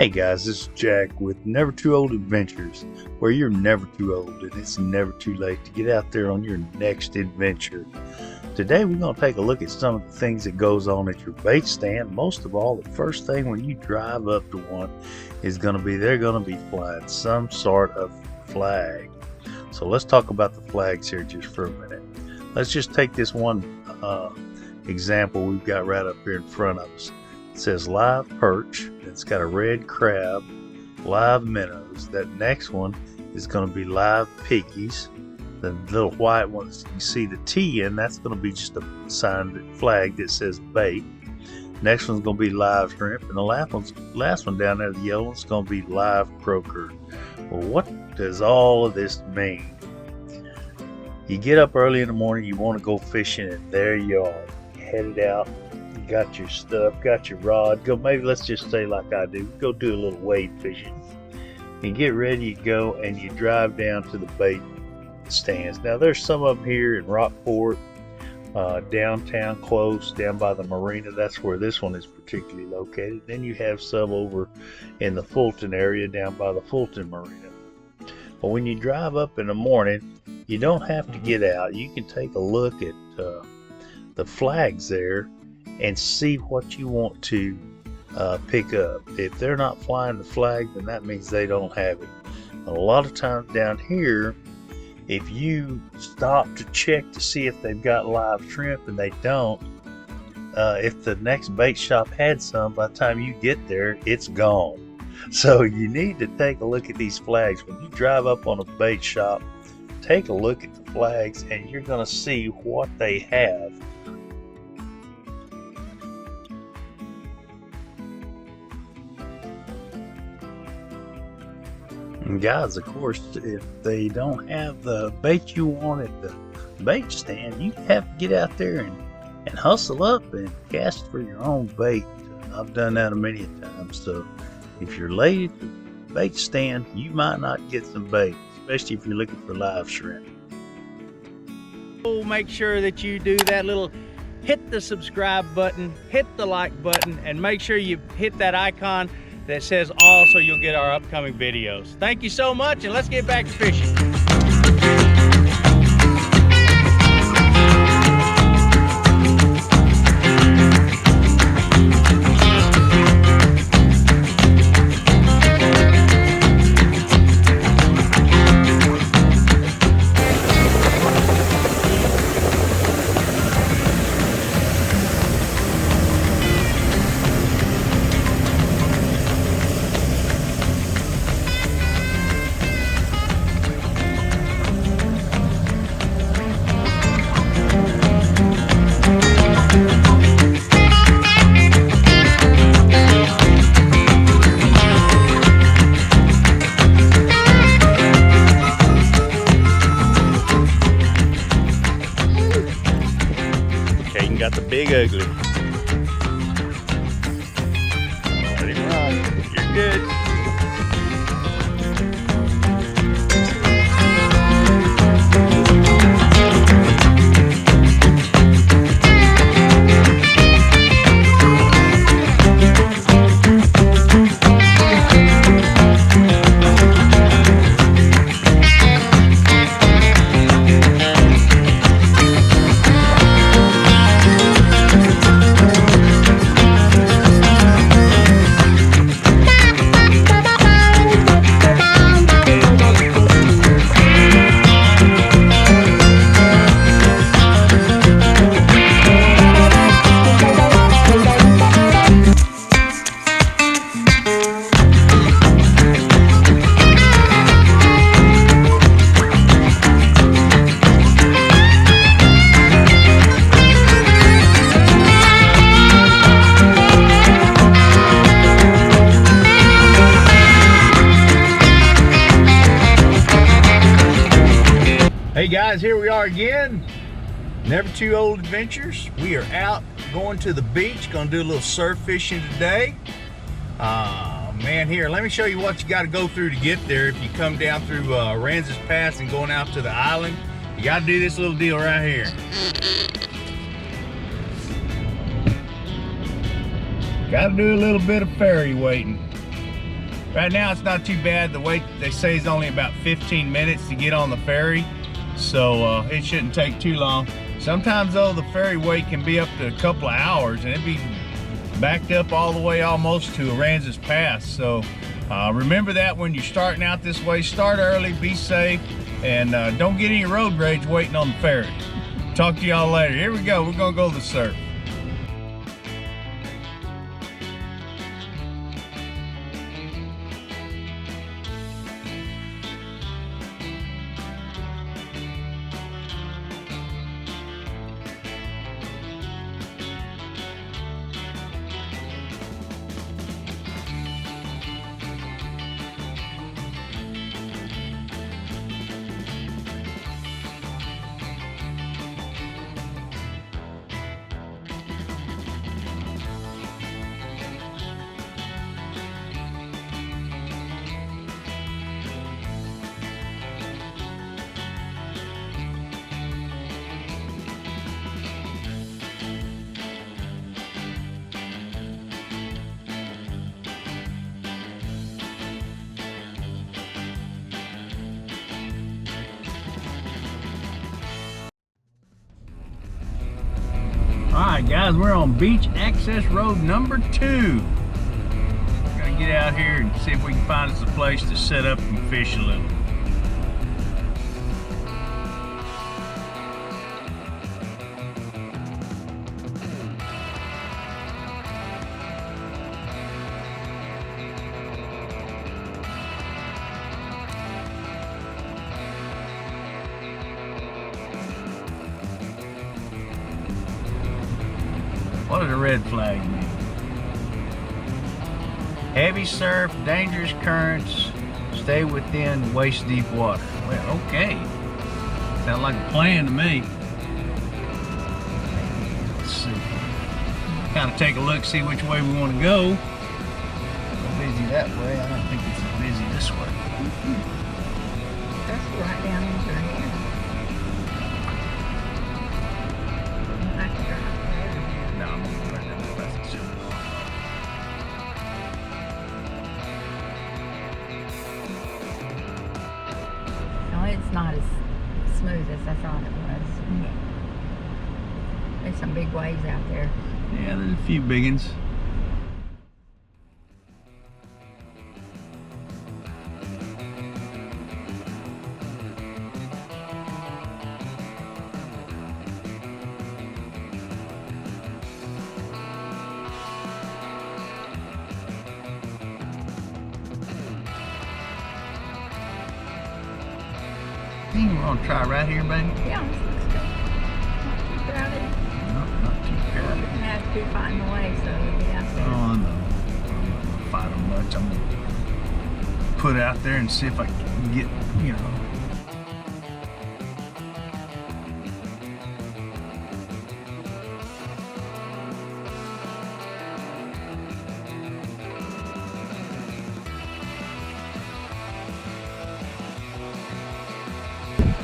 Hey guys, this is Jack with Never Too Old Adventures, where you're never too old and it's never too late to get out there on your next adventure. Today we're going to take a look at some of the things that goes on at your bait stand. Most of all, the first thing when you drive up to one is going to be they're going to be flying some sort of flag. So let's talk about the flags here just for a minute. Let's just take this one example we've got right up here in front of us. It says live perch. It's got a red crab, live minnows. That next one is going to be live piggies. The little white ones you see the T in, that's going to be just a signed flag that says bait. Next one's going to be live shrimp, and the last one down there, the yellow one's going to be live croaker. Well, what does all of this mean? You get up early in the morning, you want to go fishing, and there you are. You headed out. Got your stuff, got your rod, go, maybe let's just say like I do, go do a little wade fishing. You get ready, you go and you drive down to the bait stands. Now there's some of them here in Rockport, downtown close, down by the marina. That's where this one is particularly located. Then you have some over in the Fulton area, down by the Fulton marina. But when you drive up in the morning, you don't have to get out. You can take a look at the flags there and see what you want to pick up. If they're not flying the flag, then that means they don't have it. A lot of times down here, if you stop to check to see if they've got live shrimp and they don't, if the next bait shop had some, by the time you get there, it's gone. So you need to take a look at these flags. When you drive up on a bait shop, take a look at the flags and you're going to see what they have. And guys, of course, if they don't have the bait you want at the bait stand, you have to get out there and hustle up and cast for your own bait. I've done that many times. So if you're late at the bait stand, you might not get some bait, especially if you're looking for live shrimp. Make sure that you do that little hit the subscribe button, hit the like button, and make sure you hit that icon that says all so you'll get our upcoming videos. Thank you so much, and let's get back to fishing. Got the big ugly. Let him run. You're good. Hey guys, here we are again. Never Too Old Adventures. We are out going to the beach, gonna do a little surf fishing today. Man, here, let me show you what you got to go through to get there. If you come down through Aransas Pass and going out to the island, you got to do this little deal right here. Got to do a little bit of ferry waiting. Right now it's not too bad. The wait, they say, is only about 15 minutes to get on the ferry, so it shouldn't take too long. Sometimes though, the ferry wait can be up to a couple of hours, and it'd be backed up all the way almost to Aransas Pass. So remember that when you're starting out this way. Start early, be safe, and don't get any road rage waiting on the ferry. Talk to y'all later. Here we go. We're gonna go to the surf. Alright guys, we're on beach access road number 2. We're gonna get out here and see if we can find us a place to set up and fish a little. What does a red flag mean? Heavy surf, dangerous currents, stay within waist deep water. Well, okay. Sounds like a plan to me. Let's see. Kind of take a look, see which way we want to go. It's busy that way. I don't think it's busy this way. That's right down into here. No, I'm going to put that plastic suit No, it's not as smooth as I thought it was. There's some big waves out there. Yeah, there's a few big ones. I think we're gonna try right here, baby. Yeah, this looks good. Not too crowded. No, not too We're crowded. gonna have to find the way, so we'll get out Oh, there. I know. I'm not gonna fight them much. I'm gonna put out there and see if I can get, you know.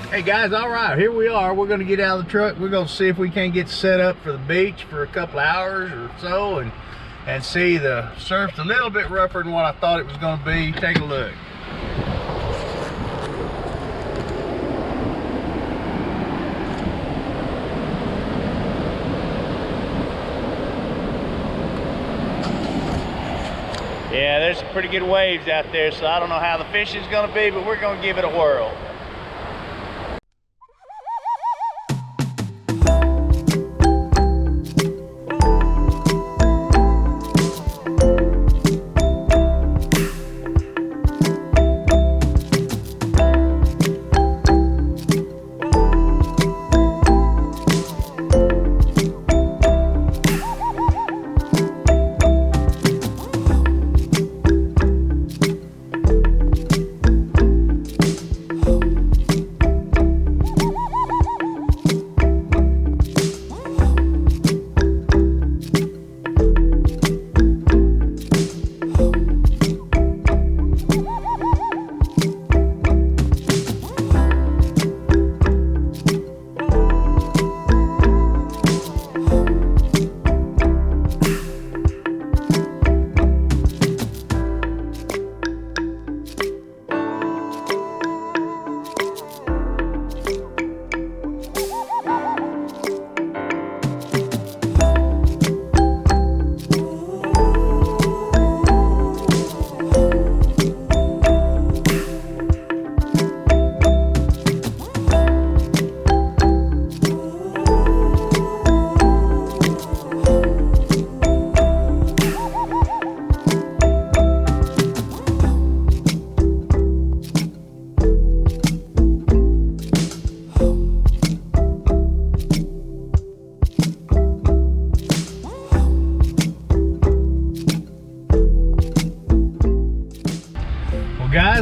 Hey guys, all right, here we are. We're gonna get out of the truck. We're gonna see if we can get set up for the beach for a couple hours or so, and see the surf's a little bit rougher than what I thought it was gonna be. Take a look. Yeah, there's some pretty good waves out there, so I don't know how the fishing's gonna be, but we're gonna give it a whirl.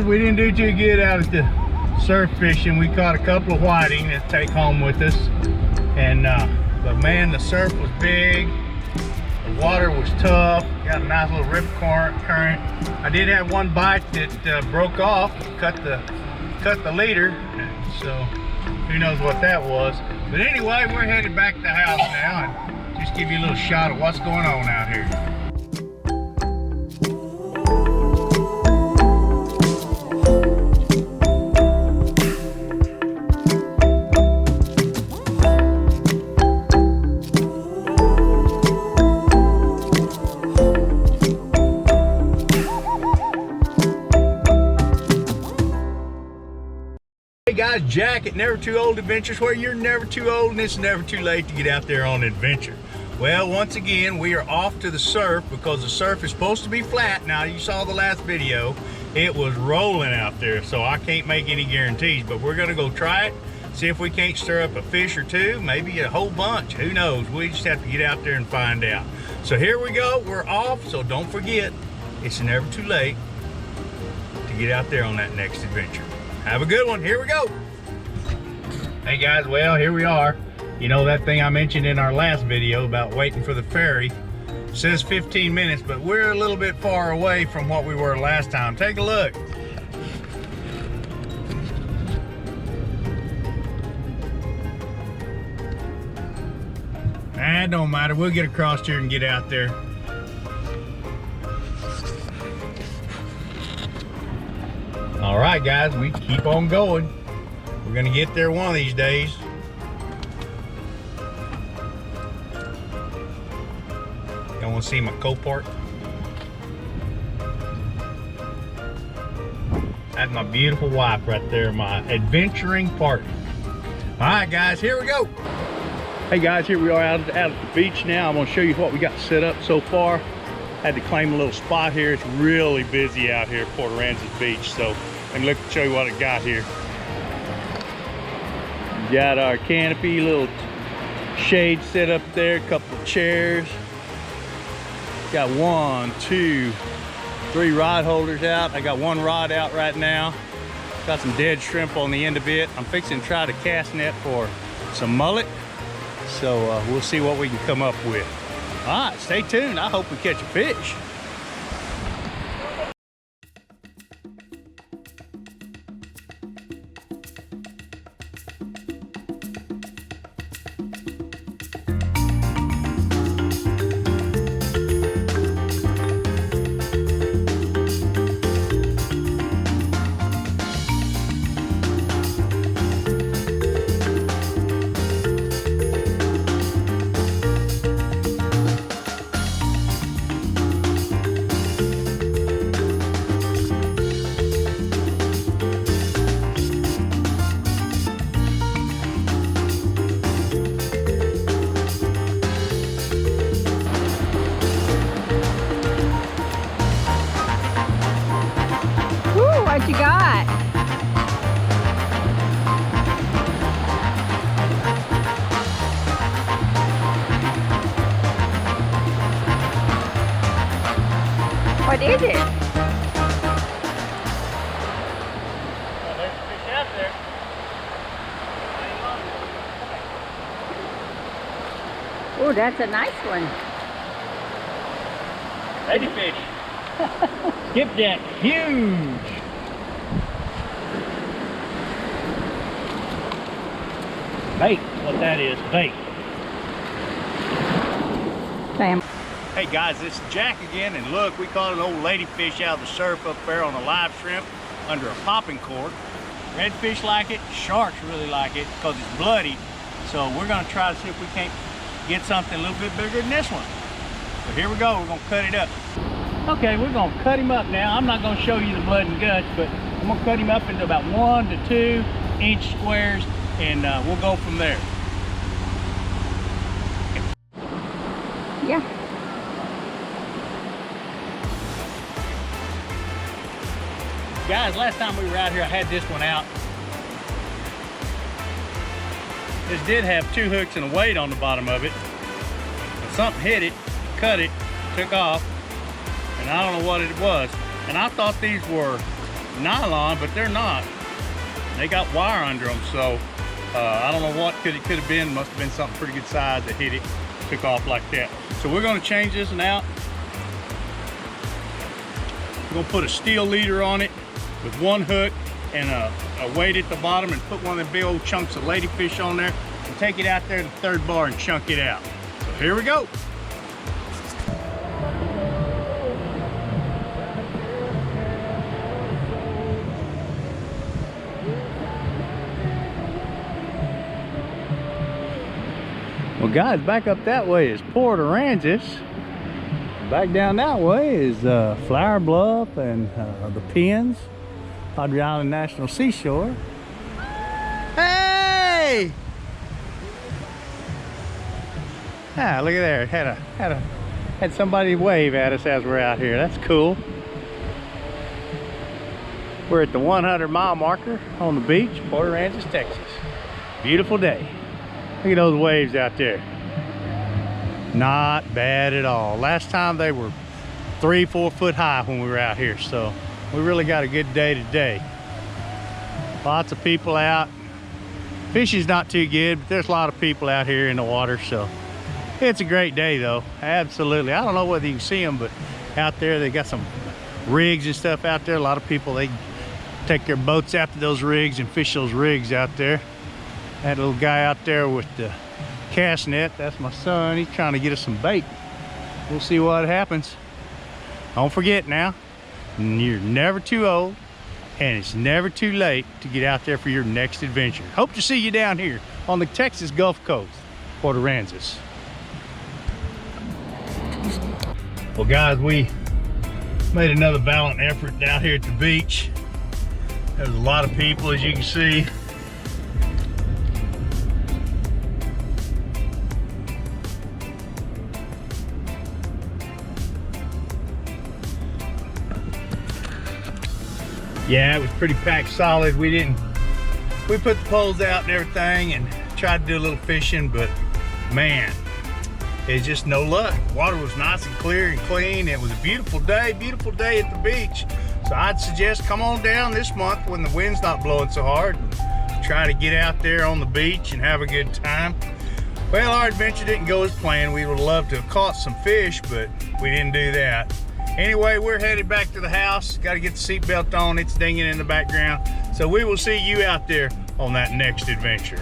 we didn't do too good out at the surf fishing. We caught a couple of whiting to take home with us. And but man, the surf was big. The water was tough. Got a nice little rip current. I did have one bite that broke off, cut the leader. So who knows what that was. But anyway, we're headed back to the house now and just give you a little shot of what's going on out here. Hey guys, Jack at Never Too Old Adventures, where you're never too old and it's never too late to get out there on an adventure. Well, once again, we are off to the surf because the surf is supposed to be flat. Now, you saw the last video, it was rolling out there, so I can't make any guarantees, but we're gonna go try it, see if we can't stir up a fish or two, maybe a whole bunch, who knows? We just have to get out there and find out. So here we go, we're off, so don't forget, it's never too late to get out there on that next adventure. Have a good one. Here we go. Hey guys, well, here we are. You know that thing I mentioned in our last video about waiting for the ferry? It says 15 minutes, but we're a little bit far away from what we were last time. Take a look. It don't matter. We'll get across here and get out there. All right, guys, we keep on going. We're gonna get there one of these days. Y'all wanna see my co-part? That's my beautiful wife right there, my adventuring partner. All right, guys, here we go. Hey guys, here we are out at the beach now. I'm gonna show you what we got set up so far. Had to claim a little spot here. It's really busy out here at Port Aransas Beach, so let me show you what I got here. Got our canopy, little shade set up there, a couple of chairs. Got 1, 2, 3 rod holders out. I got one rod out right now. Got some dead shrimp on the end of it. I'm fixing to try to cast net for some mullet. So we'll see what we can come up with. All right, stay tuned. I hope we catch a fish. What you got? What is it? Well, there's a fish out there. Oh, that's a nice one. Redfish. Skipjack, huge. Bait, what that is, bait. Sam. Hey guys, this is Jack again, and look, we caught an old ladyfish out of the surf up there on a live shrimp under a popping cork. Redfish like it, sharks really like it because it's bloody. So we're gonna try to see if we can't get something a little bit bigger than this one. So here we go, we're gonna cut it up. Okay, we're gonna cut him up now. I'm not gonna show you the blood and guts, but I'm gonna cut him up into about 1 to 2 inch squares, and we'll go from there. Yeah. Guys, last time we were out here, I had this one out. This did have 2 hooks and a weight on the bottom of it. But something hit it, cut it, took off, and I don't know what it was. And I thought these were nylon, but they're not. They got wire under them, so I don't know what it could have been. Must have been something pretty good size that hit it, took off like that. So we're going to change this one out. We're going to put a steel leader on it with one hook and a weight at the bottom, and put one of the big old chunks of ladyfish on there and take it out there to the third bar and chunk it out. So here we go. Well guys, back up that way is Port Aransas. Back down that way is Flower Bluff and the Pins, Padre Island National Seashore. Hey! Ah, look at there. Had somebody wave at us as we're out here. That's cool. We're at the 100-mile marker on the beach, Port Aransas, Texas. Beautiful day. Look at those waves out there. Not bad at all. Last time they were 3-4 foot high when we were out here, so we really got a good day today. Lots of people out. Fishing's not too good, but there's a lot of people out here in the water, so it's a great day though. Absolutely. I don't know whether you can see them, but out there they got some rigs and stuff out there. A lot of people, they take their boats after those rigs and fish those rigs out there. That little guy out there with the cast net, that's my son. He's trying to get us some bait. We'll see what happens. Don't forget now, you're never too old and it's never too late to get out there for your next adventure. Hope to see you down here on the Texas Gulf Coast, Port Aransas. Well guys, we made another valiant effort down here at the beach. There's a lot of people, as you can see. Yeah, it was pretty packed solid. We put the poles out and everything and tried to do a little fishing, but man, it's just no luck. Water was nice and clear and clean. It was a beautiful day at the beach. So I'd suggest come on down this month when the wind's not blowing so hard and try to get out there on the beach and have a good time. Well, our adventure didn't go as planned. We would love to have caught some fish, but we didn't do that. Anyway, we're headed back to the house. Got to get the seatbelt on. It's dinging in the background. So we will see you out there on that next adventure.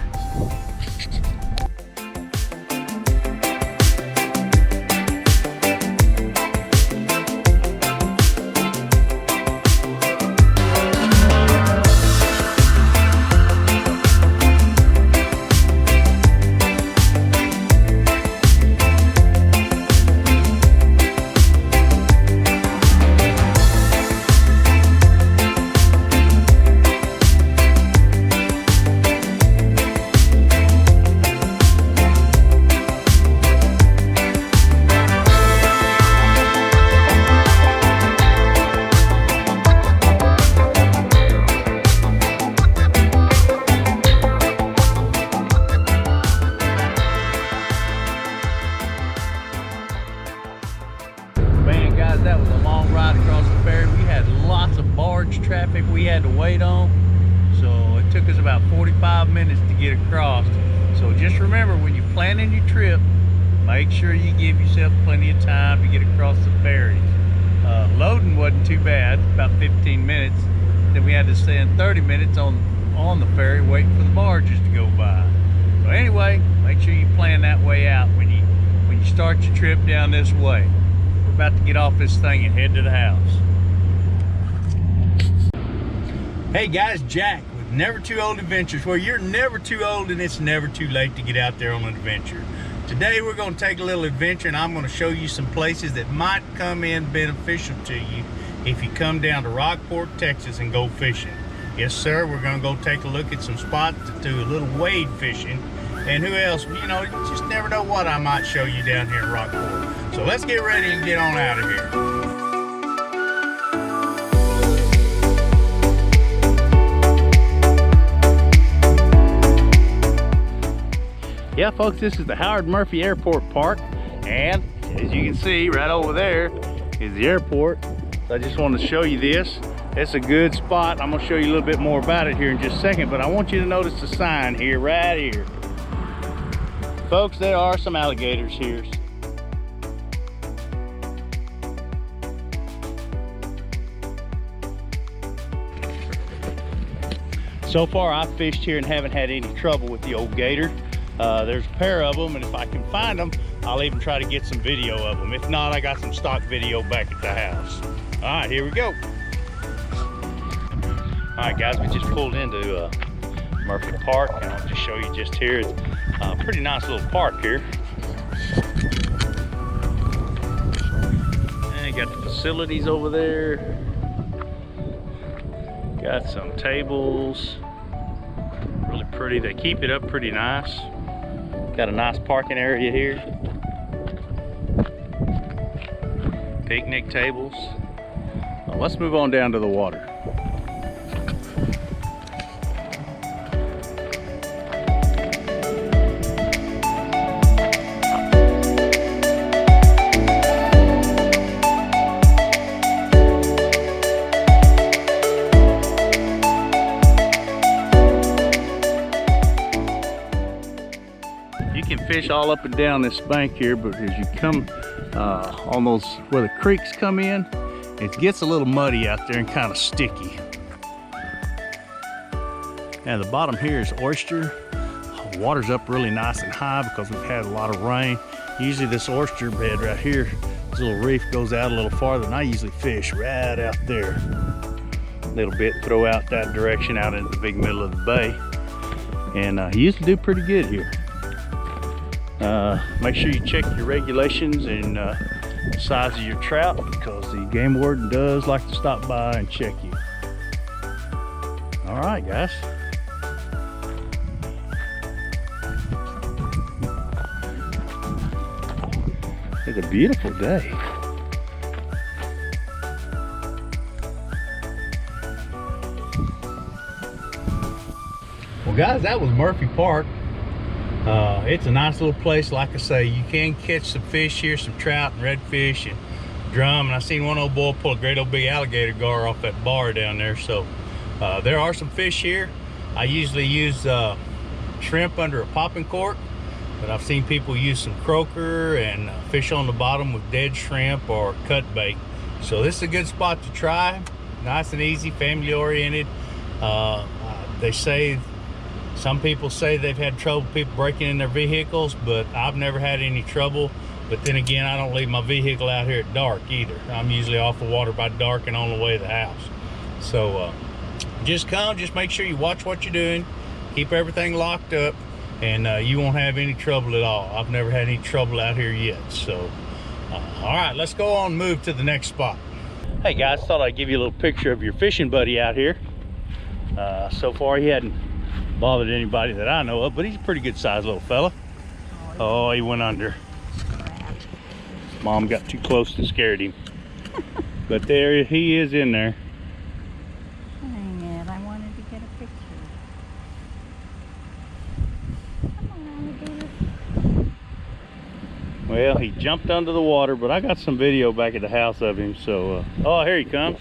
That was a long ride across the ferry. We had lots of barge traffic we had to wait on, so it took us about 45 minutes to get across. So just remember, when you're planning your trip, make sure you give yourself plenty of time to get across the ferries. Loading wasn't too bad, about 15 minutes. Then we had to spend 30 minutes on the ferry waiting for the barges to go by. So anyway, make sure you plan that way out when you start your trip down this way. About to get off this thing and head to the house. Hey guys, Jack with Never Too Old Adventures, where you're never too old and it's never too late to get out there on an adventure. Today we're going to take a little adventure, and I'm going to show you some places that might come in beneficial to you if you come down to Rockport, Texas and go fishing. Yes sir, we're going to go take a look at some spots to do a little wade fishing. And who else, you know, you just never know what I might show you down here in Rockport. So let's get ready and get on out of here. Yeah folks, this is the Howard Murphy Airport Park, and as you can see right over there is the airport. So I just wanted to show you this. It's a good spot. I'm gonna show you a little bit more about it here in just a second, but I want you to notice the sign here, right here. Folks, there are some alligators here. So far, I've fished here and haven't had any trouble with the old gator. There's a pair of them, and if I can find them, I'll even try to get some video of them. If not, I got some stock video back at the house. All right, here we go. All right, guys, we just pulled into Murphy Park, and I'll just show you just here. It's a pretty nice little park here. And you got the facilities over there. Got some tables, really pretty. They keep it up pretty nice. Got a nice parking area here. Picnic tables. Well, let's move on down to the water. Fish all up and down this bank here, but as you come on those where the creeks come in, it gets a little muddy out there and kind of sticky. Now the bottom here is oyster. The water's up really nice and high because we've had a lot of rain. Usually this oyster bed right here, this little reef goes out a little farther, and I usually fish right out there a little bit, throw out that direction out into the big middle of the bay, and you usually do pretty good here. Make sure you check your regulations and the size of your trout, because the game warden does like to stop by and check you. All right, guys. It's a beautiful day. Well, guys, that was Murphy Park. It's a nice little place. Like I say, you can catch some fish here, some trout and redfish and drum. And I seen one old boy pull a great old big alligator gar off that bar down there. So there are some fish here. I usually use shrimp under a popping cork, but I've seen people use some croaker and fish on the bottom with dead shrimp or cut bait. So this is a good spot to try. Nice and easy, family oriented. They say, some people say they've had trouble people breaking in their vehicles, but I've never had any trouble. But then again, I don't leave my vehicle out here at dark either. I'm usually off the water by dark and on the way to the house. So just come, just make sure you watch what you're doing, keep everything locked up, and you won't have any trouble at all. I've never had any trouble out here yet. So all right, let's go on and move to the next spot. Hey guys, thought I'd give you a little picture of your fishing buddy out here. So far he hadn't bothered anybody that I know of, but he's a pretty good sized little fella. Oh, he went under. Mom got too close and scared him. But there he is in there. Dang it, I wanted to get a picture. Come on, alligator. Well, he jumped under the water, but I got some video back at the house of him. So oh, here he comes.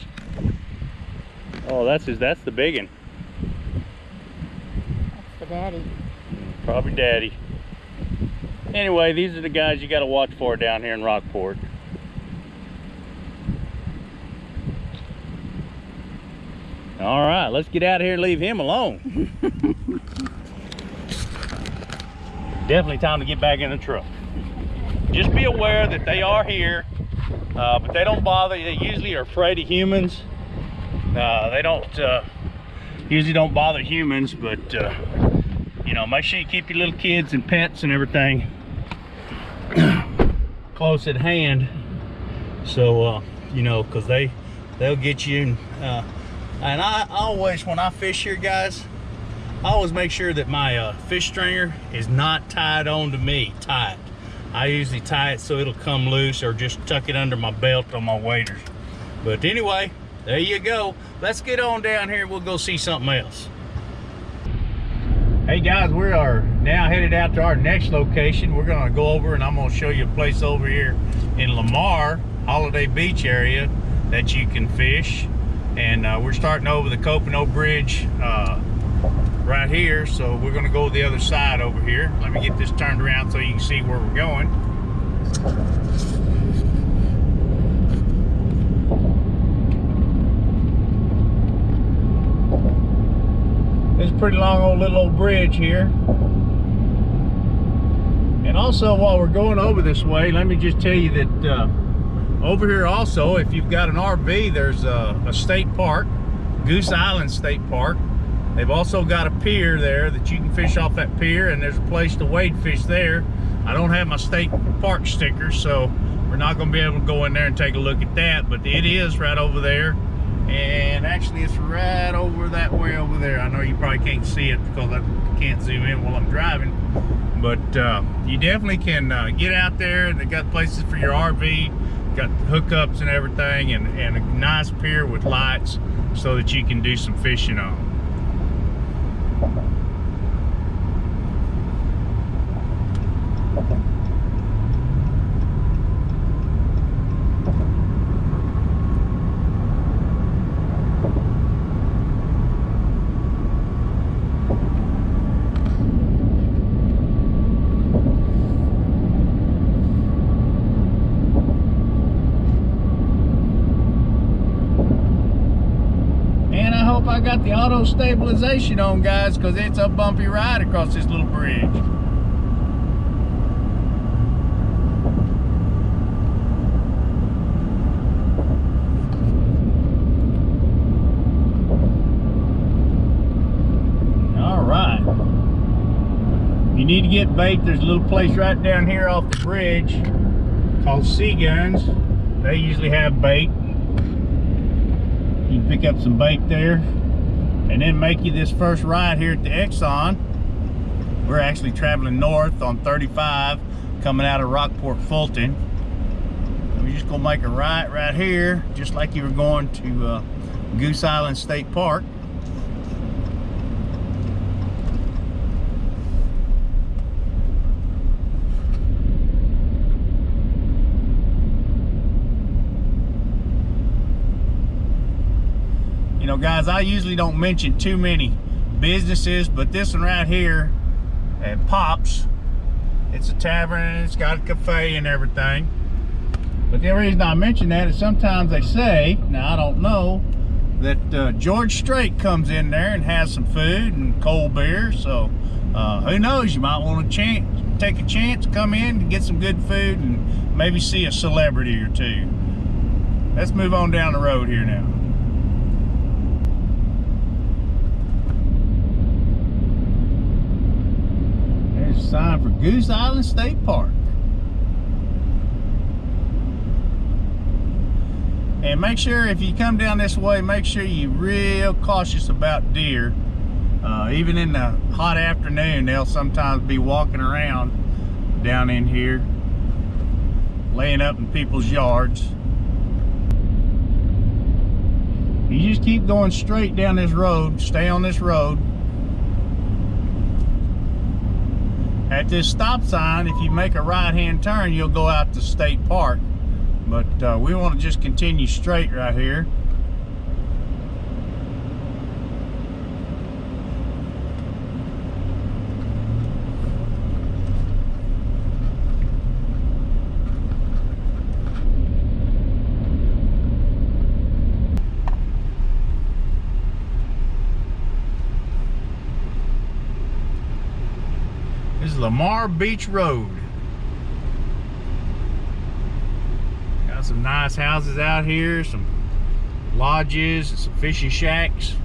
Oh, that's the big one. Daddy. Probably daddy. Anyway, these are the guys you got to watch for down here in Rockport. All right, let's get out of here and leave him alone. Definitely time to get back in the truck. Just be aware that they are here, but they don't bother. They usually are afraid of humans. They don't usually don't bother humans, but you know, make sure you keep your little kids and pets and everything close at hand. So you know, because they'll get you. And I always, when I fish here, guys, I always make sure that my fish stringer is not tied on to me tight. I usually tie it so it'll come loose, or just tuck it under my belt on my waders. But anyway, there you go. Let's get on down here. We'll go see something else. Hey guys, we are now headed out to our next location. We're gonna go over and I'm gonna show you a place over here in Lamar, Holiday Beach area, that you can fish. and we're starting over the Copano Bridge right here, so we're going to go the other side over here. Let me get this turned around so you can see where we're going. It's a pretty long little old bridge here. And also, while we're going over this way, let me just tell you that over here also, if you've got an RV, there's a state park, Goose Island State Park. They've also got a pier there that you can fish off that pier, and there's a place to wade fish there. I don't have my state park sticker, so we're not going to be able to go in there and take a look at that, but it is right over there. And actually, it's right over that way over there. I know you probably can't see it because I can't zoom in while I'm driving, but you definitely can get out there. They got places for your RV, got hookups and everything, and a nice pier with lights so that you can do some fishing on. I got the auto stabilization on, guys, because it's a bumpy ride across this little bridge. All right. If you need to get bait, there's a little place right down here off the bridge called Sea Guns. They usually have bait. You can pick up some bait there and then make you this first ride here at the Exxon. We're actually traveling north on 35 coming out of Rockport, Fulton. We're just gonna make a right here, just like you were going to Goose Island State Park. You know, guys, I usually don't mention too many businesses, but this one right here at Pops, it's a tavern and it's got a cafe and everything. But the reason I mention that is sometimes they say, now I don't know, that George Strait comes in there and has some food and cold beer. So who knows, you might want to take a chance, come in and get some good food and maybe see a celebrity or two. Let's move on down the road here now. Sign for Goose Island State Park. And make sure if you come down this way, make sure you're real cautious about deer. Even in the hot afternoon, they'll sometimes be walking around down in here, laying up in people's yards. You just keep going straight down this road, stay on this road. At this stop sign, if you make a right-hand turn, you'll go out to State Park. But we want to just continue straight right here. This is Lamar Beach Road. Got some nice houses out here, some lodges, and some fishing shacks.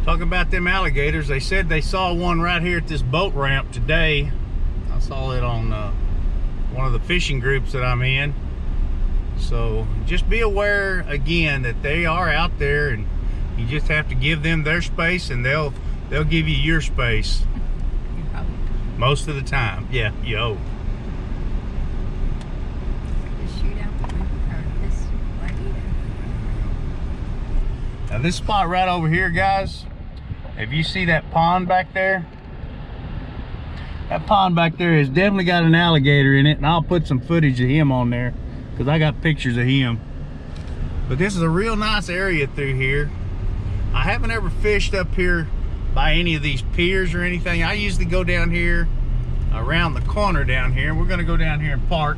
Talking about them alligators, they said they saw one right here at this boat ramp today. I saw it on one of the fishing groups that I'm in. So just be aware again that they are out there, and you just have to give them their space and they'll give you your space. Most of the time. Yeah, yo. Now this spot right over here, guys, if you see that pond back there, that pond back there has definitely got an alligator in it, and I'll put some footage of him on there because I got pictures of him. But this is a real nice area through here. I haven't ever fished up here by any of these piers or anything. I usually go down here around the corner down here. We're gonna go down here and park.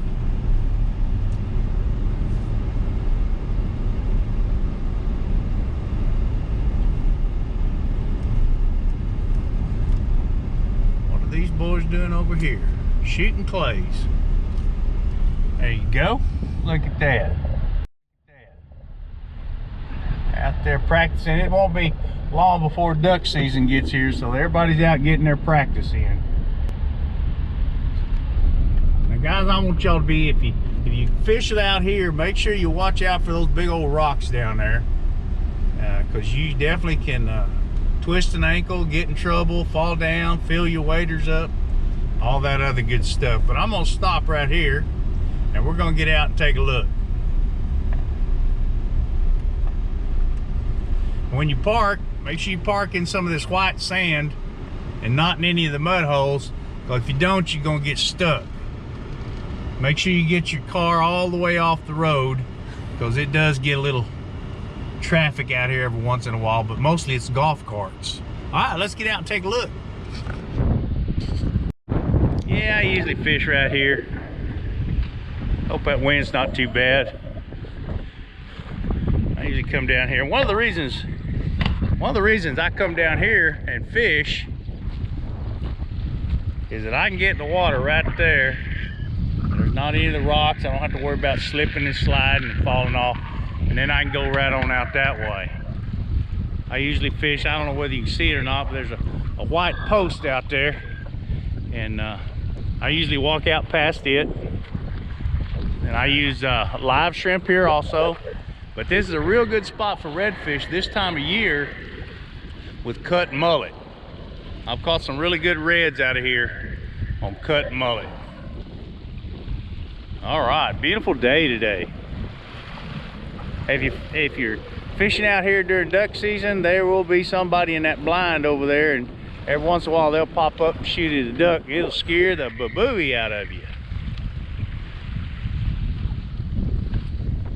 What are these boys doing over here? Shooting clays. There you go. Look at that. Out there practicing. It won't be long before duck season gets here, so everybody's out getting their practice in. Now guys, I want y'all to be, if you fish it out here, make sure you watch out for those big old rocks down there, because you definitely can twist an ankle, get in trouble, fall down, fill your waders up, all that other good stuff. But I'm gonna stop right here and we're gonna get out and take a look. When you park, make sure you park in some of this white sand and not in any of the mud holes, because if you don't, you're gonna get stuck. Make sure you get your car all the way off the road, because it does get a little traffic out here every once in a while, but mostly it's golf carts. All right, let's get out and take a look. Yeah, I usually fish right here. Hope that wind's not too bad. I usually come down here. One of the reasons I come down here and fish is that I can get in the water right there. There's not any of the rocks. I don't have to worry about slipping and sliding and falling off. And then I can go right on out that way. I usually fish, I don't know whether you can see it or not, but there's a white post out there. And I usually walk out past it. And I use live shrimp here also. But this is a real good spot for redfish this time of year with cut and mullet. I've caught some really good reds out of here on cut and mullet. All right, beautiful day today. If you're fishing out here during duck season, there will be somebody in that blind over there, and every once in a while they'll pop up and shoot at a duck. It'll scare the babooey out of you.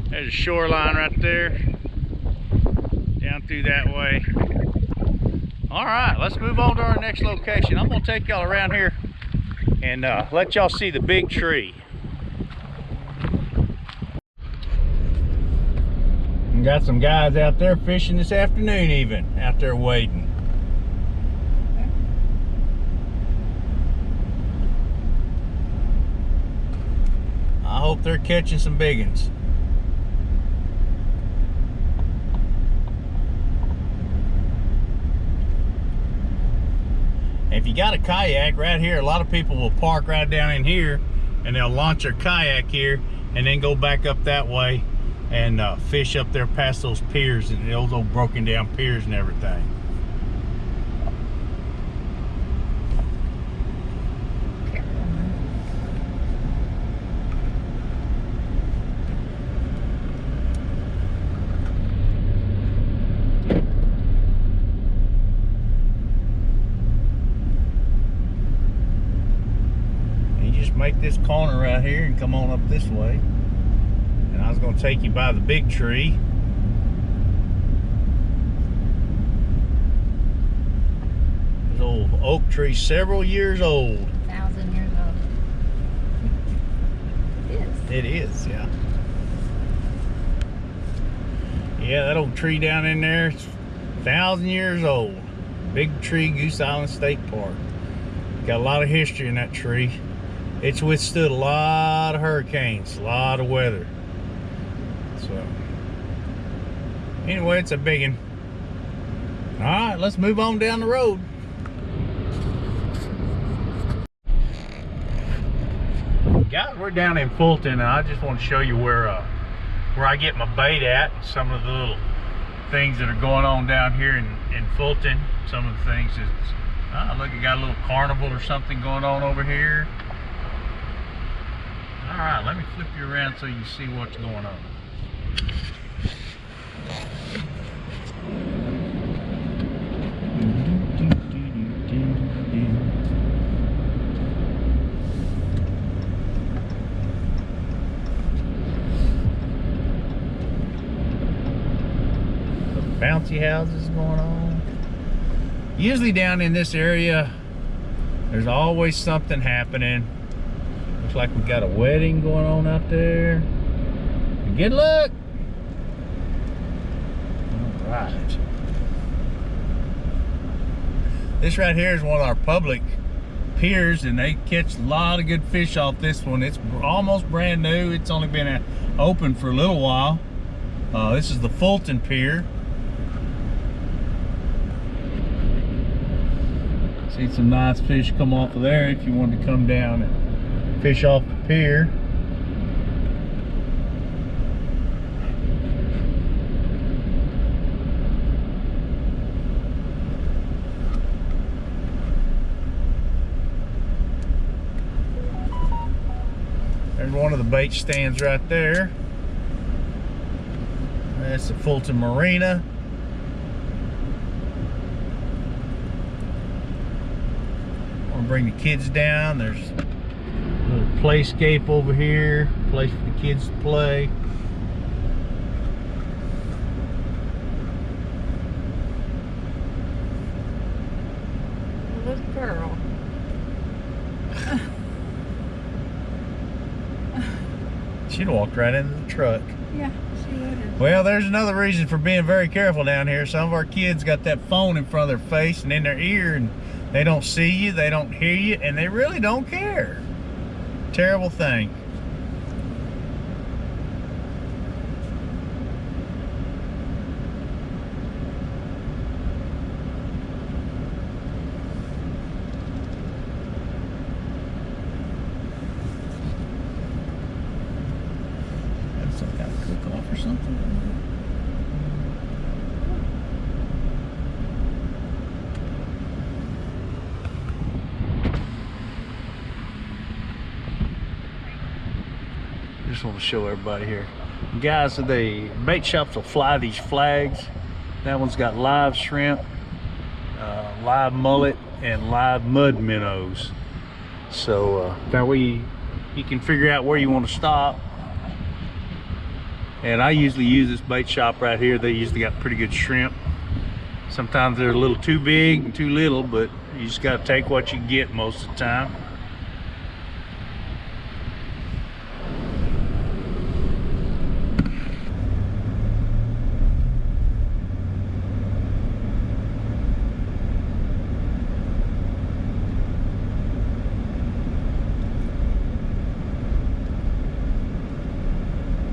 There's a shoreline right there, down through that way. All right, let's move on to our next location. I'm gonna take y'all around here and let y'all see the big tree. And got some guys out there fishing this afternoon even, out there wading. I hope they're catching some big ones. If you got a kayak right here, a lot of people will park right down in here and they'll launch their kayak here and then go back up that way and fish up there past those piers and those old broken down piers and everything. Make this corner right here and come on up this way, and I was going to take you by the big tree. This old oak tree, several years old. 1,000 years old. It is. It is, yeah. Yeah, that old tree down in there, it's 1,000 years old. Big tree, Goose Island State Park. Got a lot of history in that tree. It's withstood a lot of hurricanes, a lot of weather. So, anyway, it's a big one. All right, let's move on down the road. Guys, we're down in Fulton, and I just want to show you where I get my bait at, and some of the little things that are going on down here in Fulton. Some of the things is, look, you got a little carnival or something going on over here. All right, let me flip you around so you see what's going on. fancy houses going on. Usually down in this area, there's always something happening. Looks like we got a wedding going on out there. Good luck. All right. This right here is one of our public piers, and they catch a lot of good fish off this one. It's almost brand new. It's only been open for a little while. This is the Fulton Pier. See some nice fish come off of there if you wanted to come down and fish off the pier. There's one of the bait stands right there. That's the Fulton Marina. Want to bring the kids down. There's a little playscape over here, place for the kids to play. Little girl. She'd walked right into the truck. Yeah, she would. Well, there's another reason for being very careful down here. Some of our kids got that phone in front of their face and in their ear, and they don't see you, they don't hear you, and they really don't care. Terrible thing. Some kind of cook-off or something. Just want to show everybody here. Guys, the bait shops will fly these flags. That one's got live shrimp, live mullet, and live mud minnows. So that way you can figure out where you want to stop. And I usually use this bait shop right here. They usually got pretty good shrimp. Sometimes they're a little too big and too little, but you just got to take what you get most of the time.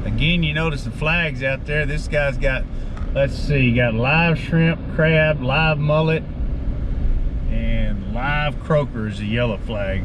Again, you notice the flags out there. This guy's got, let's see, got live shrimp, crab, live mullet, and live croaker is a yellow flag.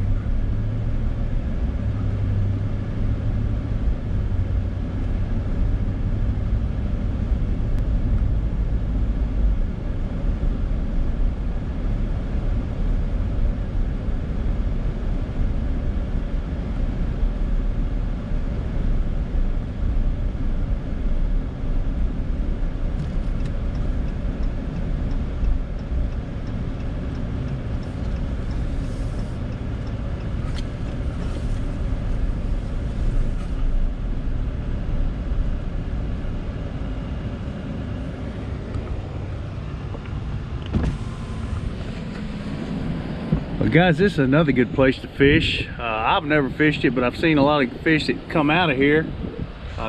Well, guys, this is another good place to fish. I've never fished it, but I've seen a lot of fish that come out of here.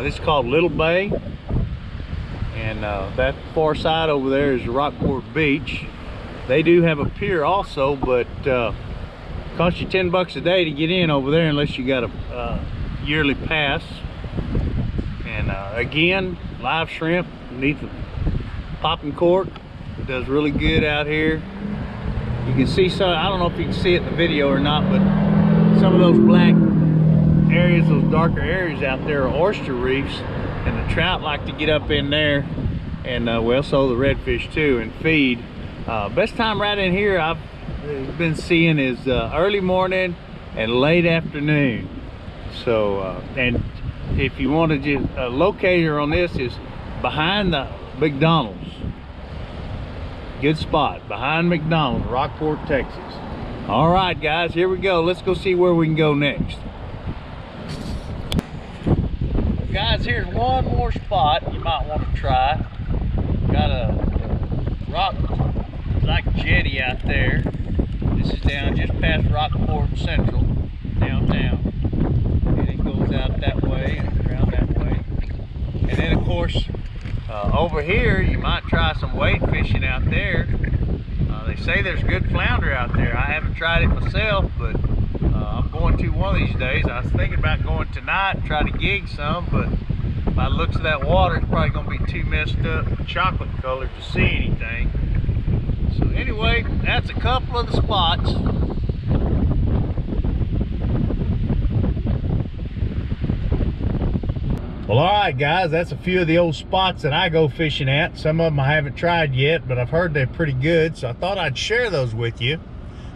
This is called Little Bay, and that far side over there is Rockport Beach. They do have a pier also, but costs you 10 bucks a day to get in over there unless you got a yearly pass. And again, live shrimp beneath the popping cork. It does really good out here. You can see some, I don't know if you can see it in the video or not, but some of those black areas, those darker areas out there are oyster reefs, and the trout like to get up in there, and well, so the redfish too, and feed. Best time right in here I've been seeing is early morning and late afternoon. So, and if you want to just locator on this is behind the McDonald's. Good spot behind McDonald's, Rockport, Texas. All right, guys, here we go. Let's go see where we can go next. Guys, here's one more spot you might want to try. Got a rock, like a jetty out there. This is down just past Rockport Central, downtown. And it goes out that way and around that way. And then of course, over here, you might try some wade fishing out there. They say there's good flounder out there. I haven't tried it myself, but I'm going to one of these days. I was thinking about going tonight and try to gig some, but by the looks of that water, it's probably going to be too messed up, chocolate colored to see anything. So anyway, that's a couple of the spots. Well, all right, guys, that's a few of the old spots that I go fishing at. Some of them I haven't tried yet, but I've heard they're pretty good, so I thought I'd share those with you.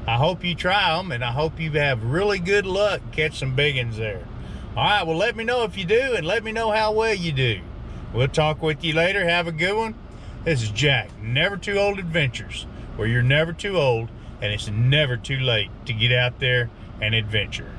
I hope you try them, and I hope you have really good luck and catch some big ones there. All right, well, let me know if you do, and let me know how well you do. We'll talk with you later. Have a good one. This is Jack, Never Too Old Adventures, where you're never too old, and it's never too late to get out there and adventure.